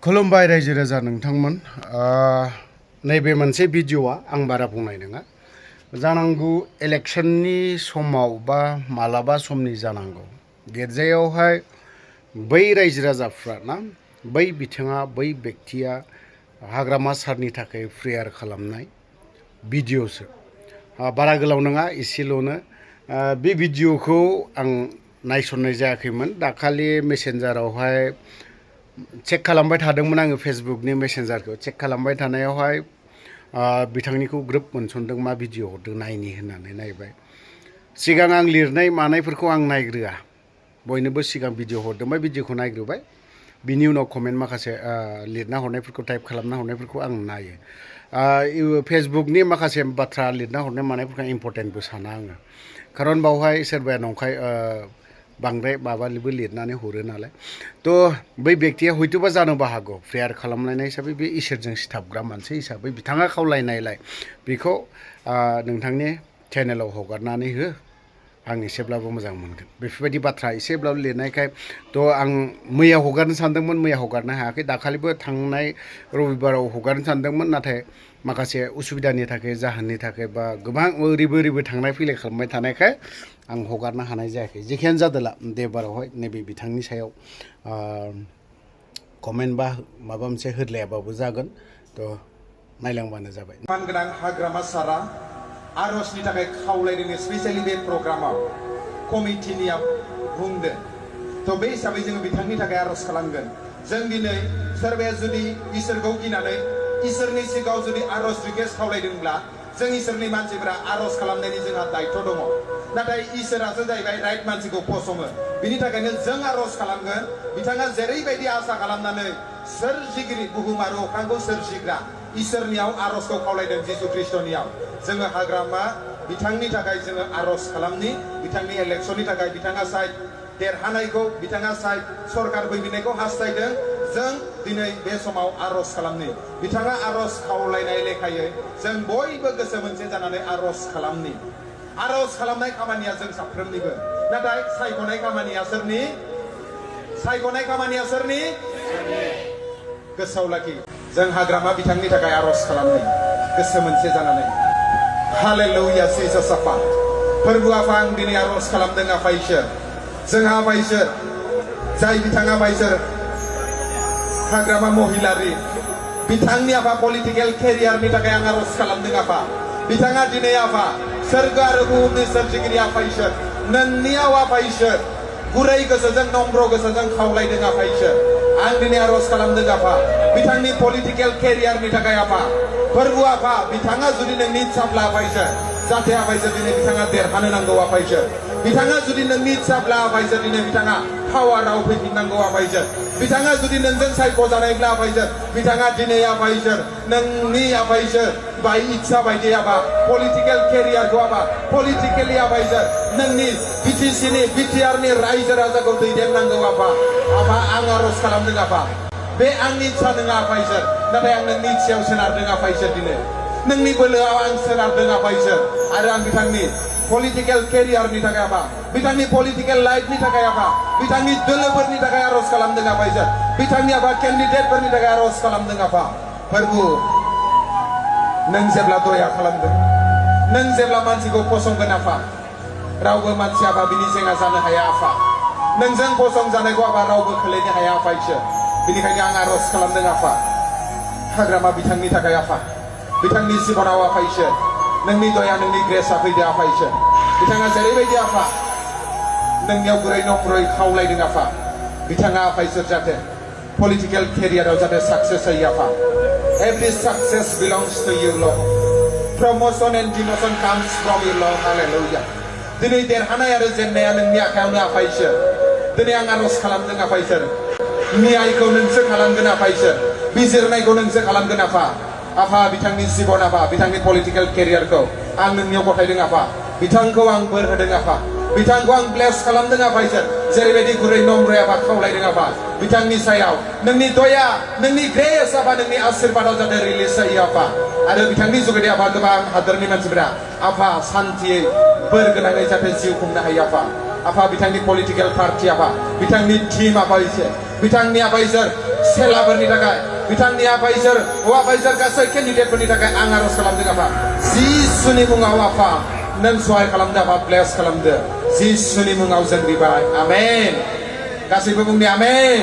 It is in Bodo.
खुलुमबाय रायजो राजा नोंथांमोन नैबे मोनसे भिडिअआ आं बारा बुंनाय नङा जानांगौ इलेक्शननि समाव बा मालाबा समनि जानांगौ गिर्जायावहाय बै रायजो राजाफ्रा ना बै बिथाङा बै व्यक्तिया हाग्रामा सारनि थाखाय प्रेयार खालामनाय भिडिअसो बारा गोलाव नङा एसेल'नो बे भिडिअखौ आं नायसननाय जायाखैमोन दाखालि मेसेन्जारावहाय चेक खालामबाय थादोंमोन आङो फेसबुकनि मेसेन्जारखौ चेक खालामबाय थानायावहाय बिथांनिखौ ग्रोब मोनसनदों मा भिडिअ हरदों नायनि होननानै नायबाय सिगां आं लिरनाय मानायफोरखौ आं नायग्रोआ बयनोबो सिगां भिडिअ हरदोंबा भिडिअखौ नायग्रोबाय बिनि उनाव कमेन्ट माखासे लिरना हरनायफोरखौ टाइप खालामना हरनायफोरखौ आं नायो फेसबुकनि माखासे बाथ्रा लिरना हरनाय मानायफोरखौ इम्परटेन्टबो साना आङो खारन बावहाय सोरबाया नंखाय बांद्राय माबालिबो लिरनानै हरो नालाय थ' बै व्यक्तिया हयथ'बा जानोबो हागौ प्रेयार खालामलायनाय हिसाबै बे इसोरजों सिथाबग्रा मानसि हिसाबै बिथाङा खावलायनायलाय बेखौ नोंथांनि चेनेलाव हगारनानै हो आं एसेब्लाबो मोजां मोनगोन बेफोरबायदि बाथ्रा एसेब्लाबो लिरनायखाय थ' आं मैया हगारनो सानदोंमोन मैया हगारनो हायाखै दाखालिबो थांनाय रबिबाराव हगारनो सानदोंमोन नाथाय माखासे उसुबिदानि थाखाय जाहोननि थाखाय बा गोबां ओरैबो थांलाय फैलाय खालामबाय थानायखाय आं हगारनो हानाय जायाखै जेखियानो जादोला देवबारावहाय नैबे बिथांनि सायाव कमेन्ट बा माबा मोनसे होदलायाबाबो जागोन थ' नायलांबानो जाबाय मानगोनां हाग्रामा सारा आरजनि थाखाय खावलायदों स्पेशेलि बे प्रग्रामाव कमिटिनिया बुंदों थ' बे हिसाबै जोङो बिथांनि थाखाय आरज खालामगोन जों दिनै सोरबाया जुदि इसोरखौ गिनानै इसोरनि सिगाङाव जुदि आरज रिक्वेस्ट खावलायदोंब्ला जों इसोरनि मानसिफोरा आरज खालामनायनि जोंहा दायित्व दङ नाथाय इसोरासो जाहैबाय राइट मानसिखौ फसङो बिनि थाखायनो जों आरज खालामगोन बिथाङा जेरैबायदि आसा खालामनानै सोरजिगिरि बुहुम आरो अख्रांखौ सोरजिग्रा इसोरनियाव आरजखौ खावलायदों जिसु ख्रिस्टनियाव जोङो हाग्रामा बिथांनि थाखाय जोङो आरज खालामनि बिथांनि इलेक्शननि थाखाय बिथाङा साइड देरहानायखौ बिथाङा साइड सरकार फैफिननायखौ हास्थायदों जों दिनै बे समाव आरज खालामनि बिथाङा आरज खावलायनाय लेखायै जों बयबो गोसो मोनसे जानानै आरज खालामनि आरज खालामनाय खामानिया जों साफ्रोमनिबो नाथाय सायख'नाय खामानिया सोरनि गोसोआव लाखि जों हाग्रामा बिथांनि थाखाय आरज खालामनि गोसो मोनसे जानानै हालेलुया जिसास आफा फोरबो आफा आं दिनै आरज खालामदों आफा इसोर जोंहा आफा इसोर जाय बिथाङा आफा इसोर हाग्रामा महिलारि बिथांनि आफा पलिटिकेल केरियारनि थाखाय आं आरज खालामदों आफा बिथाङा दिनै आफा सोरगो आरो बुहुमनि सोरजिगिरि आफा इसोर नोंनियाव आफा इसोर गुरै गोसोजों नम्र गोसोजों खावलायदों आफा इसोर आं दिनै आरज खालामदों आफा बिथांनि पलिटिकेल केरियारनि थाखाय आफा फोरबो आफा बिथाङा जुदि नोंनि इच्छाब्ला आफा इसोर जाहाथे आफा इसोर दिनै बिथाङा देरहानो नांगौ आफा इसोर बिथाङा जुदि नोंनि इच्छाब्ला आफा इसोर दिनै बिथाङा पावाराव फैफिननांगौ आफा इसोर बिथाङा जुदि नोंजों सायख'जानायब्ला आफा इसोर बिथाङा दिनै आफा इसोर नोंनि आफा इसोर बाय इच्छा बायदि आफा पलिटिकेल केरियारखौ आफा पलिटिकेलि आफा इसोर नोंनि बिटिसिनि बिटिआरनि रायजो राजाखौ दैदेननांगौ आफा आं आरज खालामदों आफा बे आंनि इच्छा नङा आफा इसोर नाथाय आं नोंनि इच्छायाव सोनारदों आफा इसोर दिनै नोंनि बोलोआव आं सोनारदों आफा इसोर आरो आं बिथांनि पलिटिकेल केरियारनि थाखाय आफा बिथांनि पलिटिकेल लाइफनि थाखाय आफा बिथांनि दोलोफोरनि थाखाय आरज खालामदों आफा इसोर बिथांनि आफा केन्डिडेटफोरनि थाखाय आरज खालामदों आफा फोरबो नों जेब्ला दया खालामगोन नों जेब्ला मानसिखौ फसंगोन आफा रावबो मानसि आफा बिनि जेंना जानो हाया आफा नोंजों फसं जानायखौ आफा रावबो खोलैनो हाया आफा इसोर बिनिखायनो आं आरज खालामदों आफा हाग्रामा बिथांनि थाखाय आफा बिथांनि जिबनाव आफा इसोर नोंनि दया नोंनि ग्रेसआ फैदो आफा इसोर बिथाङा जेरैबायदि आफा नोंनियाव गुरै नम्रै खावलायदों आफा बिथाङा आफा इसोर जाहाथे पलिटिकेल केरियाराव जाहाथे साक्सेस जायो आफा every success belongs to you Lord promotion and demotion comes from you Lord hallelujah दिनै देरहानाय आरो जेननाया नोंनि आखायावनो आफा इसोर दिनै आं आरज खालामदों आफा इसोर न्यायखौ नोंसो खालामगोन आफा इसोर बिजिरनायखौ नोंसो खालामगोन आफा बिथांनि जिबन आफा बिथांनि पलिटिकेल केरियारखौ आं नोंनियाव गथायदों आफा बिथांखौ आं बोर होदों आफा बिथांखौ आं ब्लेस खालामदों आफा इसोर जेरैबायदि गुरै नम्रै आफा खावलायदों आफा बिथांनि सायाव नोंनि दया नोंनि ग्रेस आफा नोंनि आशीर्बादाव जाहाथे रिलिज जायो आफा आरो बिथांनि जुगेदि आफा गोबां हादरनि मानसिफोरा आफा सान्थियै बोर गोनाङै जाहाथे जिउ खुंनो हायो आफा बिथांनि पलिटिकेल पार्टि आफा बिथांनि टीम आफा इसोर बिथांनि आफा इसोर सेलाफोरनि थाखाय बिथांनि आफा इसोर आफा इसोर गासै केन्डिडेटफोरनि थाखाय आं आरज खालामदों आफा जिसुनि मुङाव आफा नों सहाय खालामदो आफा ब्लेस खालामदो जिसुनि मुङाव जों बिबाय आमेन गासैबो बुंनि आमेन